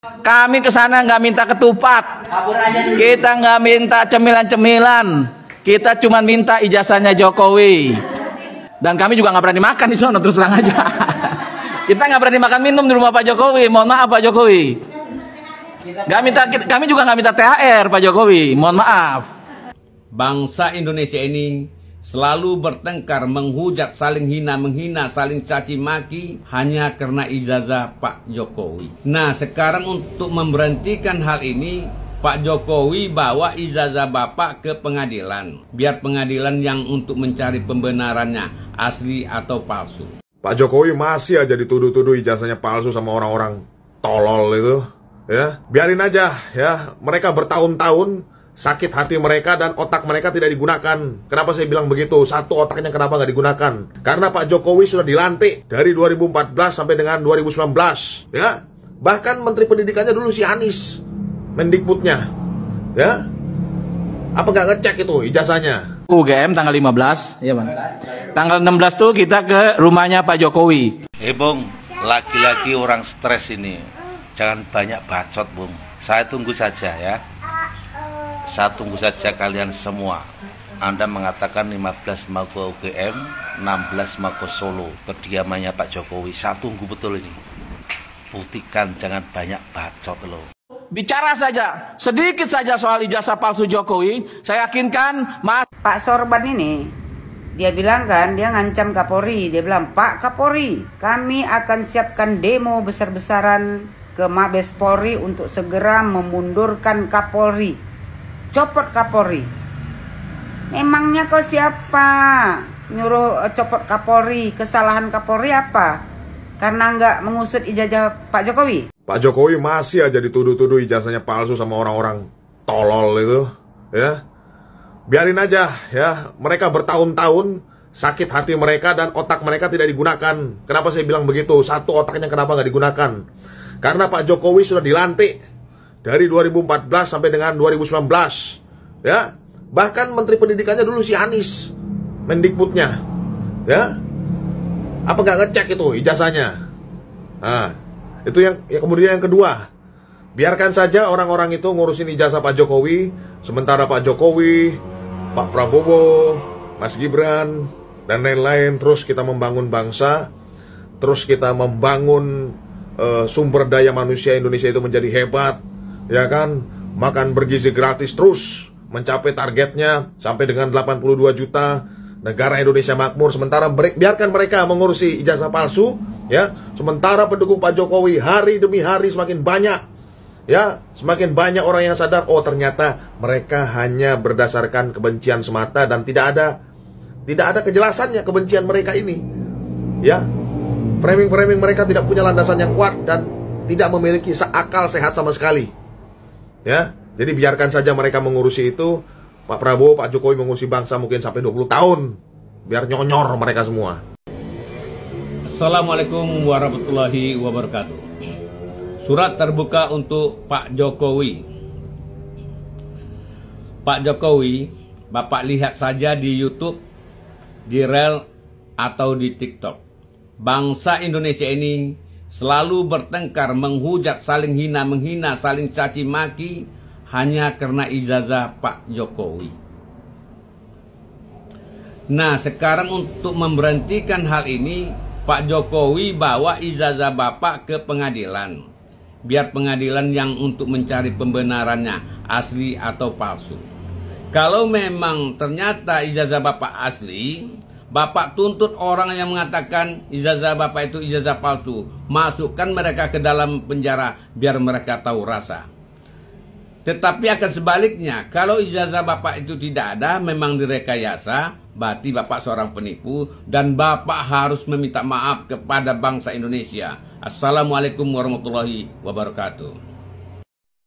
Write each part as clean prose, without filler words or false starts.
Kami ke sana nggak minta ketupat, kita nggak minta cemilan-cemilan, kita cuma minta ijazahnya Jokowi. Dan kami juga nggak berani makan di sana, terus terang aja. Kita nggak berani makan minum di rumah Pak Jokowi. Mohon maaf Pak Jokowi. Kami juga nggak minta THR Pak Jokowi. Mohon maaf. Bangsa Indonesia ini selalu bertengkar, menghujat, saling hina, menghina, saling caci maki hanya karena ijazah Pak Jokowi. Nah, sekarang untuk memberhentikan hal ini, Pak Jokowi bawa ijazah Bapak ke pengadilan. Biar pengadilan yang untuk mencari pembenarannya, asli atau palsu. Pak Jokowi masih aja dituduh-tuduh ijazahnya palsu sama orang-orang tolol itu. Ya, biarin aja ya. Mereka bertahun-tahun sakit hati mereka dan otak mereka tidak digunakan. Kenapa saya bilang begitu? Satu, otaknya kenapa nggak digunakan? Karena Pak Jokowi sudah dilantik dari 2014 sampai dengan 2019. Ya, bahkan Menteri Pendidikannya dulu si Anies, Mendikbudnya. Ya, apa nggak ngecek itu ijazahnya? UGM tanggal 15, ya Bang. Tanggal 16 tuh kita ke rumahnya Pak Jokowi. Bung, laki-laki orang stres ini. Jangan banyak bacot, Bung. Saya tunggu saja ya. Saya tunggu saja kalian semua. Anda mengatakan 15 mau ke UGM, 16 mau ke Solo, kediamannya Pak Jokowi. Saya tunggu betul ini. Buktikan, jangan banyak bacot loh. Bicara saja, sedikit saja soal ijazah palsu Jokowi, saya yakinkan Pak Sorban ini, dia bilang kan, dia ngancam Kapolri. Dia bilang, Pak Kapolri, kami akan siapkan demo besar-besaran ke Mabes Polri untuk segera memundurkan Kapolri. Copot Kapolri. Memangnya kau siapa nyuruh copot Kapolri? Kesalahan Kapolri apa? Karena nggak mengusut ijazah Pak Jokowi? Pak Jokowi masih aja dituduh-tuduh ijazahnya palsu sama orang-orang tolol itu. Ya, biarin aja ya. Mereka bertahun-tahun sakit hati mereka dan otak mereka tidak digunakan. Kenapa saya bilang begitu? Satu, otaknya kenapa nggak digunakan? Karena Pak Jokowi sudah dilantik dari 2014 sampai dengan 2019. Ya, bahkan Menteri Pendidikannya dulu si Anies, Mendikbudnya. Ya, apa nggak ngecek itu ijazahnya? Nah, itu yang kemudian yang kedua. Biarkan saja orang-orang itu ngurusin ijazah Pak Jokowi, sementara Pak Jokowi, Pak Prabowo, Mas Gibran, dan lain-lain terus kita membangun bangsa, terus kita membangun sumber daya manusia Indonesia itu menjadi hebat, ya kan? Makan bergizi gratis terus mencapai targetnya sampai dengan 82 juta. Negara Indonesia makmur, sementara biarkan mereka mengurusi ijazah palsu, ya. Sementara pendukung Pak Jokowi hari demi hari semakin banyak, ya. Semakin banyak orang yang sadar, oh ternyata mereka hanya berdasarkan kebencian semata dan tidak ada kejelasannya kebencian mereka ini, ya. Framing mereka tidak punya landasan yang kuat dan tidak memiliki akal sehat sama sekali, ya. Jadi biarkan saja mereka mengurusi itu. Pak Prabowo, Pak Jokowi mengurusi bangsa mungkin sampai 20 tahun. Biar nyonyor mereka semua. Assalamualaikum warahmatullahi wabarakatuh. Surat terbuka untuk Pak Jokowi. Pak Jokowi, Bapak lihat saja di YouTube, di Reel, atau di TikTok. Bangsa Indonesia ini selalu bertengkar, menghujat, saling hina, menghina, saling caci maki hanya karena ijazah Pak Jokowi. Nah, sekarang untuk memberhentikan hal ini, Pak Jokowi bawa ijazah Bapak ke pengadilan. Biar pengadilan yang untuk mencari pembenarannya, asli atau palsu. Kalau memang ternyata ijazah Bapak asli, Bapak tuntut orang yang mengatakan ijazah Bapak itu ijazah palsu. Masukkan mereka ke dalam penjara biar mereka tahu rasa. Tetapi akan sebaliknya, kalau ijazah Bapak itu tidak ada, memang direkayasa, berarti Bapak seorang penipu, dan Bapak harus meminta maaf kepada bangsa Indonesia. Assalamualaikum warahmatullahi wabarakatuh.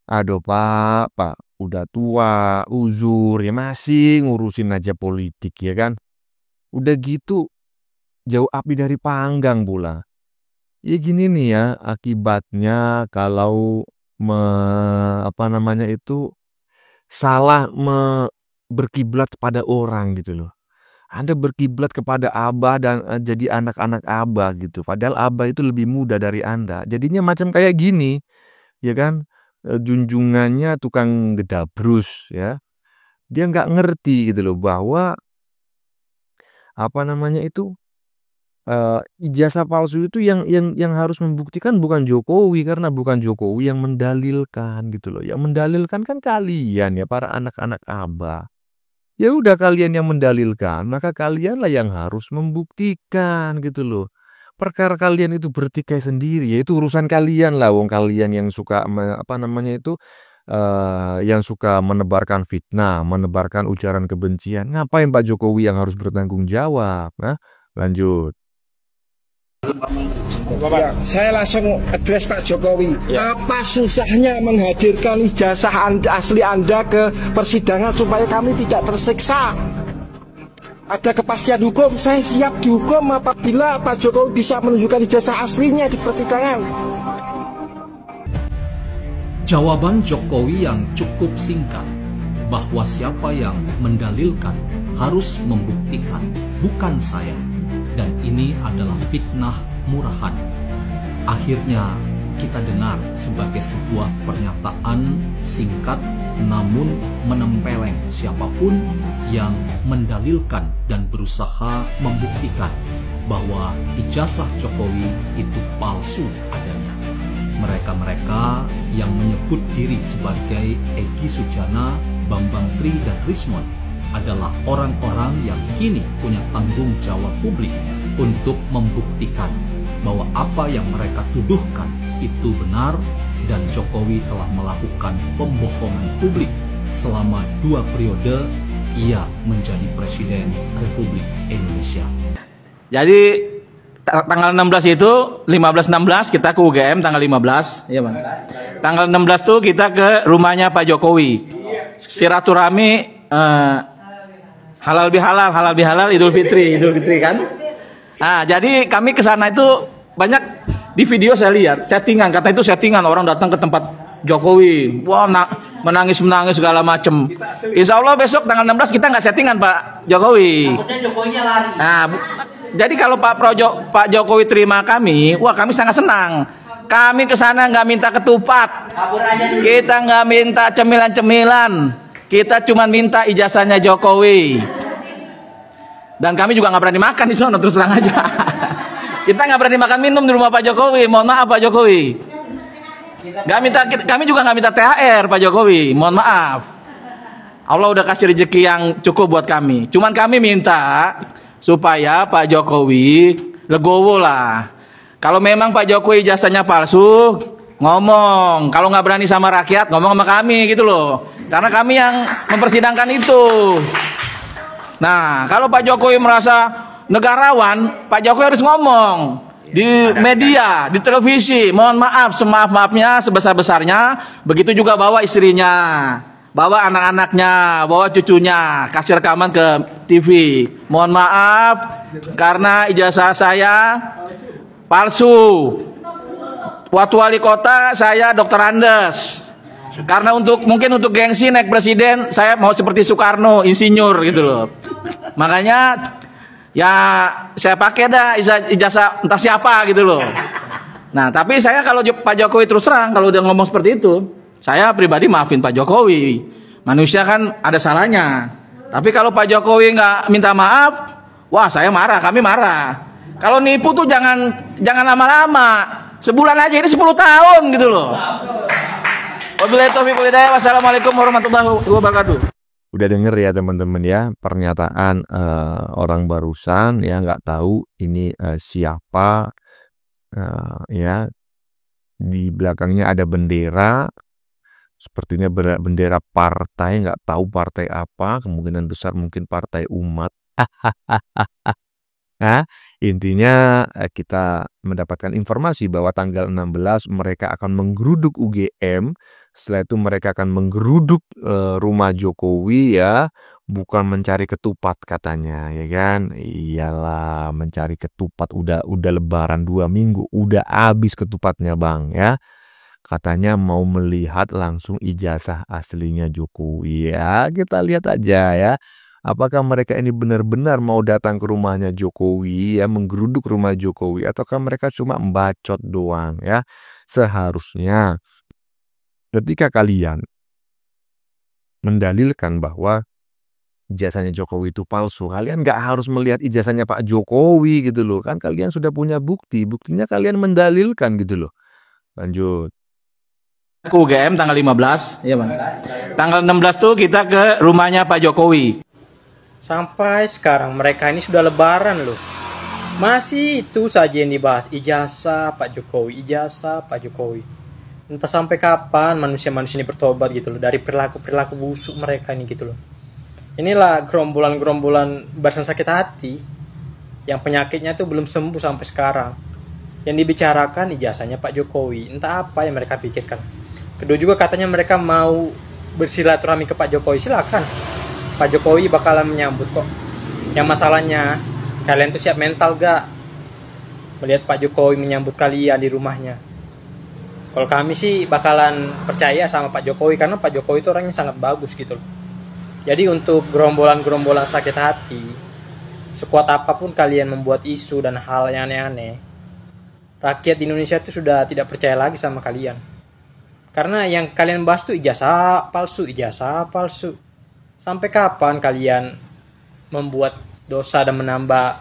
Aduh Pak, udah tua, uzur, ya masih ngurusin aja politik ya kan. Udah gitu, jauh api dari panggang pula. Ya gini nih ya, akibatnya kalau salah berkiblat pada orang gitu loh. Anda berkiblat kepada Abah dan jadi anak-anak Abah gitu. Padahal Abah itu lebih muda dari Anda. Jadinya macam kayak gini. ya kan, junjungannya tukang gedabrus ya. Dia nggak ngerti gitu loh bahwa apa namanya itu, ijazah palsu itu yang harus membuktikan bukan Jokowi, karena bukan Jokowi yang mendalilkan gitu loh. Yang mendalilkan kan kalian ya, para anak-anak Abah. Ya udah, kalian yang mendalilkan, maka kalianlah yang harus membuktikan gitu loh. Perkara kalian itu bertikai sendiri, ya itu urusan kalian lah. Wong kalian yang suka apa namanya itu, yang suka menebarkan fitnah, menebarkan ujaran kebencian. Ngapain Pak Jokowi yang harus bertanggung jawab? Nah, lanjut. Ya, saya langsung address Pak Jokowi. Apa susahnya menghadirkan ijazah asli Anda ke persidangan supaya kami tidak tersiksa? Ada kepastian hukum, saya siap dihukum apabila Pak Jokowi bisa menunjukkan ijazah aslinya di persidangan. Jawaban Jokowi yang cukup singkat, bahwa siapa yang mendalilkan harus membuktikan, bukan saya. Dan ini adalah fitnah murahan. Akhirnya kita dengar sebagai sebuah pernyataan singkat namun menempeleng siapapun yang mendalilkan dan berusaha membuktikan bahwa ijazah Jokowi itu palsu adanya. Mereka-mereka yang menyebut diri sebagai Egy Sujana, Bambang Tri, dan Rismon adalah orang-orang yang kini punya tanggung jawab publik untuk membuktikan bahwa apa yang mereka tuduhkan itu benar dan Jokowi telah melakukan pembohongan publik selama 2 periode ia menjadi Presiden Republik Indonesia. Jadi tanggal 16 itu 15-16 kita ke UGM tanggal 15, ya Bang. Tanggal 16 tuh kita ke rumahnya Pak Jokowi. Silaturahmi halal bihalal Idul Fitri kan. Nah, jadi kami ke sana itu banyak di video saya lihat settingan, kata itu settingan, orang datang ke tempat Jokowi, wah menangis segala macem. Insya Allah besok tanggal 16 kita nggak settingan Pak Jokowi. Takutnya Jokowinya lari. Nah, jadi kalau Pak Jokowi terima kami, wah kami sangat senang. Kami ke sana nggak minta ketupat, kita nggak minta cemilan-cemilan, kita cuma minta ijazahnya Jokowi. Dan kami juga nggak berani makan di sana, terus terang aja. Kita nggak berani makan minum di rumah Pak Jokowi. Mohon maaf Pak Jokowi. Kami juga nggak minta THR Pak Jokowi. Mohon maaf. Allah udah kasih rezeki yang cukup buat kami. Cuman kami minta supaya Pak Jokowi legowo lah. Kalau memang Pak Jokowi jasanya palsu, ngomong. Kalau nggak berani sama rakyat, ngomong sama kami gitu loh. Karena kami yang mempersidangkan itu. Nah, kalau Pak Jokowi merasa negarawan, Pak Jokowi harus ngomong di media, di televisi. Mohon maaf, semaaf-maafnya, sebesar-besarnya. Begitu juga bawa istrinya, bawa anak-anaknya, bawa cucunya, kasih rekaman ke TV. Mohon maaf, karena ijazah saya palsu. Waktu wali kota saya Dr. Andes. Karena mungkin untuk gengsi naik presiden, saya mau seperti Soekarno, insinyur gitu loh. Makanya ya saya pakai dah ijazah entah siapa gitu loh. Nah, tapi saya kalau Pak Jokowi terus terang kalau udah ngomong seperti itu, saya pribadi maafin Pak Jokowi. Manusia kan ada salahnya. Tapi kalau Pak Jokowi nggak minta maaf, wah saya marah, kami marah. Kalau nipu tuh jangan lama-lama. Sebulan aja, ini 10 tahun gitu loh. Wabillahi taufiq wal hidayah. Wassalamualaikum warahmatullahi wabarakatuh. Udah denger ya teman-teman ya pernyataan orang barusan ya, nggak tahu ini siapa ya, di belakangnya ada bendera, sepertinya bendera partai, nggak tahu partai apa, kemungkinan besar mungkin partai umat. Nah, intinya kita mendapatkan informasi bahwa tanggal 16 mereka akan menggeruduk UGM. Setelah itu mereka akan menggeruduk rumah Jokowi ya, bukan mencari ketupat katanya ya kan. Iyalah, mencari ketupat udah lebaran 2 minggu, udah habis ketupatnya Bang ya. Katanya mau melihat langsung ijazah aslinya Jokowi ya. Kita lihat aja ya. Apakah mereka ini benar-benar mau datang ke rumahnya Jokowi ya, menggeruduk rumah Jokowi, ataukah mereka cuma membacot doang ya. Seharusnya ketika kalian mendalilkan bahwa ijazahnya Jokowi itu palsu, kalian nggak harus melihat ijazahnya Pak Jokowi gitu loh. Kan kalian sudah punya bukti, buktinya kalian mendalilkan gitu loh. Lanjut. Ke UGM tanggal 15, ya Bang. Tanggal 16 tuh kita ke rumahnya Pak Jokowi. Sampai sekarang mereka ini sudah lebaran loh. Masih itu saja yang dibahas, ijazah Pak Jokowi, ijazah Pak Jokowi. Entah sampai kapan manusia-manusia ini bertobat gitu loh dari perilaku-perilaku busuk mereka ini gitu loh. Inilah gerombolan-gerombolan barisan sakit hati yang penyakitnya itu belum sembuh sampai sekarang. Yang dibicarakan ijazahnya Pak Jokowi, entah apa yang mereka pikirkan. Kedua juga katanya mereka mau bersilaturahmi ke Pak Jokowi, silakan. Pak Jokowi bakalan menyambut kok. Yang masalahnya, kalian tuh siap mental gak melihat Pak Jokowi menyambut kalian di rumahnya? Kalau kami sih bakalan percaya sama Pak Jokowi, karena Pak Jokowi itu orangnya sangat bagus gitu loh. Jadi untuk gerombolan-gerombolan sakit hati, sekuat apapun kalian membuat isu dan hal yang aneh-aneh, rakyat di Indonesia itu sudah tidak percaya lagi sama kalian. Karena yang kalian bahas tuh ijazah palsu, ijazah palsu. Sampai kapan kalian membuat dosa dan menambah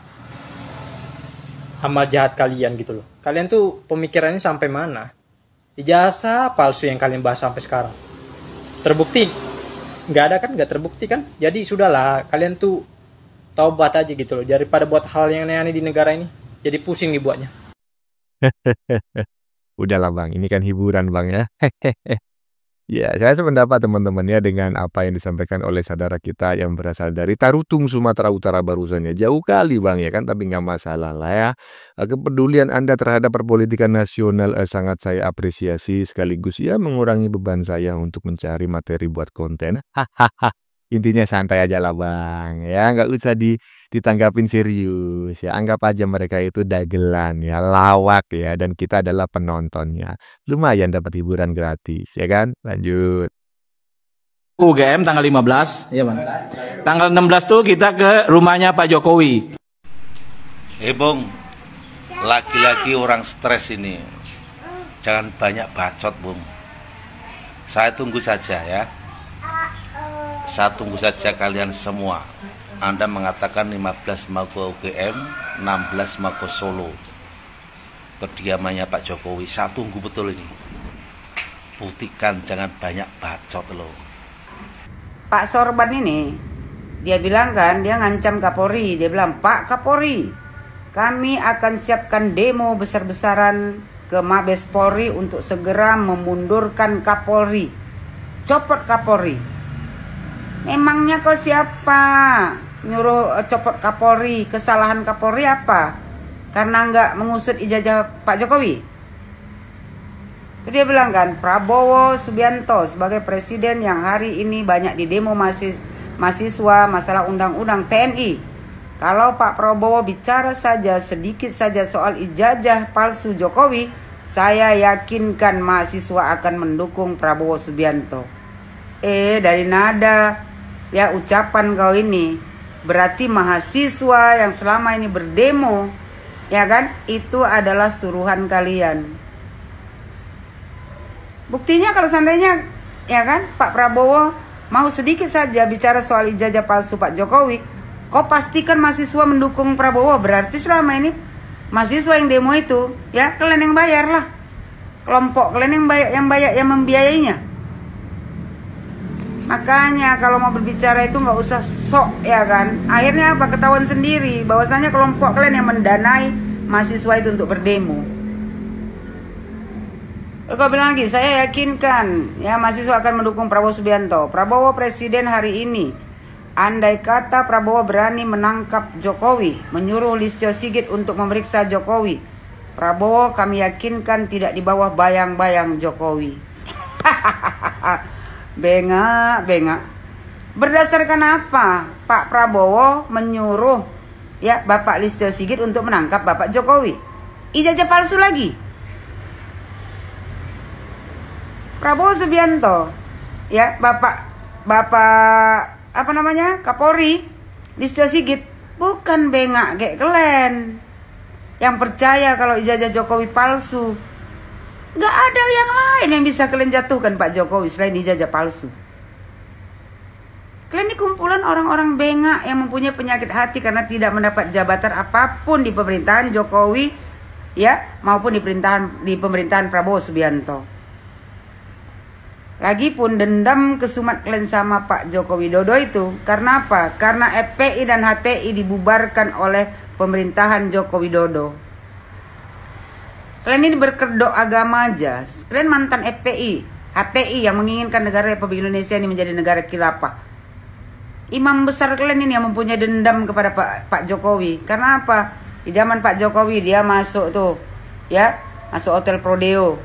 amal jahat kalian gitu loh? Kalian tuh pemikirannya sampai mana? Ijazah palsu yang kalian bahas sampai sekarang. Terbukti? Nggak ada kan? Nggak terbukti kan? Jadi sudahlah, kalian tuh taubat aja gitu loh. Daripada buat hal yang aneh-aneh di negara ini. Jadi pusing dibuatnya. Udahlah Bang, ini kan hiburan Bang ya. Ya, saya sependapat teman-teman ya dengan apa yang disampaikan oleh saudara kita yang berasal dari Tarutung, Sumatera Utara barusan ya. Jauh kali Bang ya kan, tapi nggak masalah lah ya. Kepedulian Anda terhadap perpolitikan nasional sangat saya apresiasi, sekaligus ya mengurangi beban saya untuk mencari materi buat konten. Hahaha. Intinya santai aja lah Bang ya, nggak usah ditanggapin serius ya, anggap aja mereka itu dagelan ya, lawak ya, dan kita adalah penontonnya. Lumayan dapat hiburan gratis ya kan. Lanjut. UGM tanggal 15, ya Bang. Tanggal 16 tuh kita ke rumahnya Pak Jokowi. Bung, lagi-lagi orang stres ini, jangan banyak bacot Bung. Saya tunggu saja ya. Saya tunggu saja kalian semua. Anda mengatakan 15 mau ke UGM, 16 mau ke Solo, kediamannya Pak Jokowi. Saya tunggu betul ini. Buktikan, jangan banyak bacot loh. Pak Sorban ini, dia bilang kan, dia ngancam Kapolri. Dia bilang, Pak Kapolri, kami akan siapkan demo besar-besaran ke Mabes Polri untuk segera memundurkan Kapolri. Copot Kapolri. Memangnya kau siapa nyuruh copot Kapolri? Kesalahan Kapolri apa? Karena nggak mengusut ijazah Pak Jokowi? Itu dia bilang kan, Prabowo Subianto sebagai presiden yang hari ini banyak di demo mahasiswa masalah undang-undang TNI. Kalau Pak Prabowo bicara saja sedikit saja soal ijazah palsu Jokowi, saya yakinkan mahasiswa akan mendukung Prabowo Subianto. Dari nada ya ucapan kau ini, berarti mahasiswa yang selama ini berdemo, ya kan, itu adalah suruhan kalian. Buktinya kalau seandainya, ya kan, Pak Prabowo mau sedikit saja bicara soal ijazah palsu Pak Jokowi, kau pastikan mahasiswa mendukung Prabowo. Berarti selama ini mahasiswa yang demo itu, ya kalian yang bayar lah, kelompok kalian yang membiayainya. Makanya kalau mau berbicara itu nggak usah sok, ya kan. Akhirnya apa? Ketahuan sendiri bahwasanya kelompok kalian yang mendanai mahasiswa itu untuk berdemo. Kau bilang lagi, saya yakinkan ya mahasiswa akan mendukung Prabowo Subianto. Prabowo presiden hari ini. Andai kata Prabowo berani menangkap Jokowi, menyuruh Listio Sigit untuk memeriksa Jokowi, Prabowo kami yakinkan tidak di bawah bayang-bayang Jokowi. Bengak. Berdasarkan apa Pak Prabowo menyuruh ya Bapak Listio Sigit untuk menangkap Bapak Jokowi? Ijazah palsu lagi. Prabowo Subianto ya Bapak apa namanya Kapolri Listio Sigit bukan bengak kayak kalian yang percaya kalau ijazah Jokowi palsu. Gak ada yang lain yang bisa kalian jatuhkan Pak Jokowi selain ijazah palsu. Kalian ini kumpulan orang-orang bengak yang mempunyai penyakit hati karena tidak mendapat jabatan apapun di pemerintahan Jokowi, ya, maupun di pemerintahan Prabowo Subianto. Lagipun dendam kesumat kalian sama Pak Joko Widodo itu karena apa? Karena FPI dan HTI dibubarkan oleh pemerintahan Joko Widodo. Kalian ini berkedok agama aja. Kalian mantan FPI, HTI yang menginginkan negara Republik Indonesia ini menjadi negara khilafah. Imam besar kalian ini yang mempunyai dendam kepada Pak Jokowi. Karena apa? Di zaman Pak Jokowi dia masuk tuh, ya, masuk Hotel Prodeo.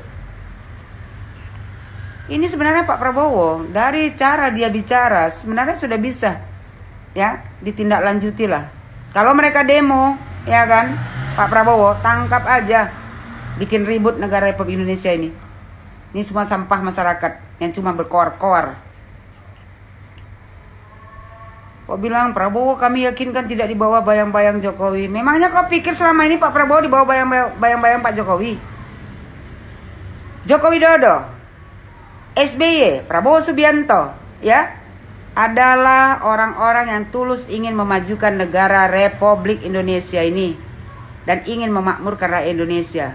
Ini sebenarnya Pak Prabowo dari cara dia bicara sebenarnya sudah bisa, ya, ditindaklanjuti lah. Kalau mereka demo, ya kan, Pak Prabowo tangkap aja, bikin ribut negara Republik Indonesia ini. Ini semua sampah masyarakat yang cuma berkoar-koar. Kok bilang Prabowo kami yakinkan tidak di bawah bayang-bayang Jokowi. Memangnya kau pikir selama ini Pak Prabowo di bawah bayang-bayang Pak Jokowi? Joko Widodo, SBY, Prabowo Subianto, ya, adalah orang-orang yang tulus ingin memajukan negara Republik Indonesia ini dan ingin memakmurkan rakyat Indonesia.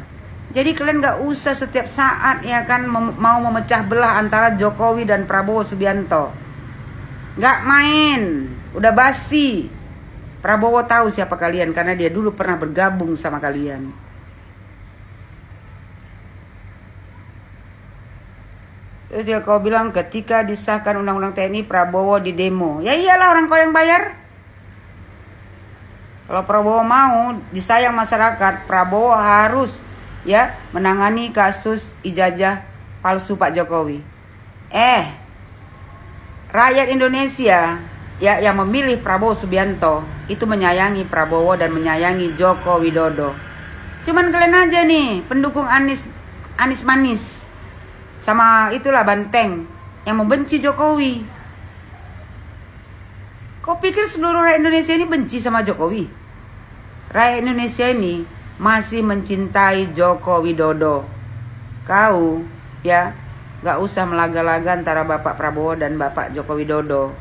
Jadi kalian gak usah setiap saat, ya kan, mau memecah belah antara Jokowi dan Prabowo Subianto. Gak main, udah basi. Prabowo tahu siapa kalian karena dia dulu pernah bergabung sama kalian. Terus dia kau bilang ketika disahkan undang-undang TNI Prabowo di demo. Ya iyalah, orang kau yang bayar. Kalau Prabowo mau disayang masyarakat, Prabowo harus, ya, menangani kasus ijazah palsu Pak Jokowi. Rakyat Indonesia, ya, yang memilih Prabowo Subianto itu menyayangi Prabowo dan menyayangi Joko Widodo. Cuman kalian aja nih pendukung Anies manis. Sama itulah banteng yang membenci Jokowi. Kau pikir seluruh rakyat Indonesia ini benci sama Jokowi? Rakyat Indonesia ini masih mencintai Joko Widodo. Kau, ya, gak usah melaga-laga antara Bapak Prabowo dan Bapak Joko Widodo.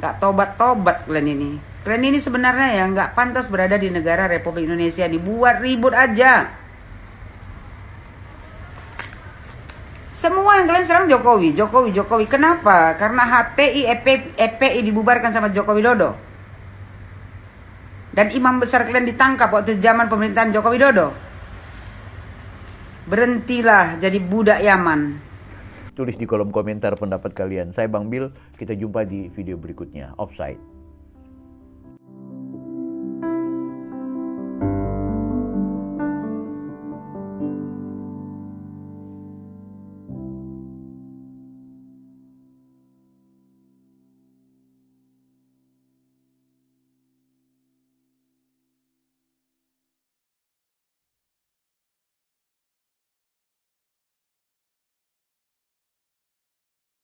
Gak tobat-tobat kalian ini. Kalian ini sebenarnya ya gak pantas berada di negara Republik Indonesia. Dibuat ribut aja. Semua yang kalian serang Jokowi. Kenapa? Karena HTI, FPI dibubarkan sama Joko Widodo. Dan imam besar kalian ditangkap waktu zaman pemerintahan Joko Widodo. Berhentilah jadi budak Yaman. Tulis di kolom komentar pendapat kalian. Saya Bang Bil, kita jumpa di video berikutnya. Offside.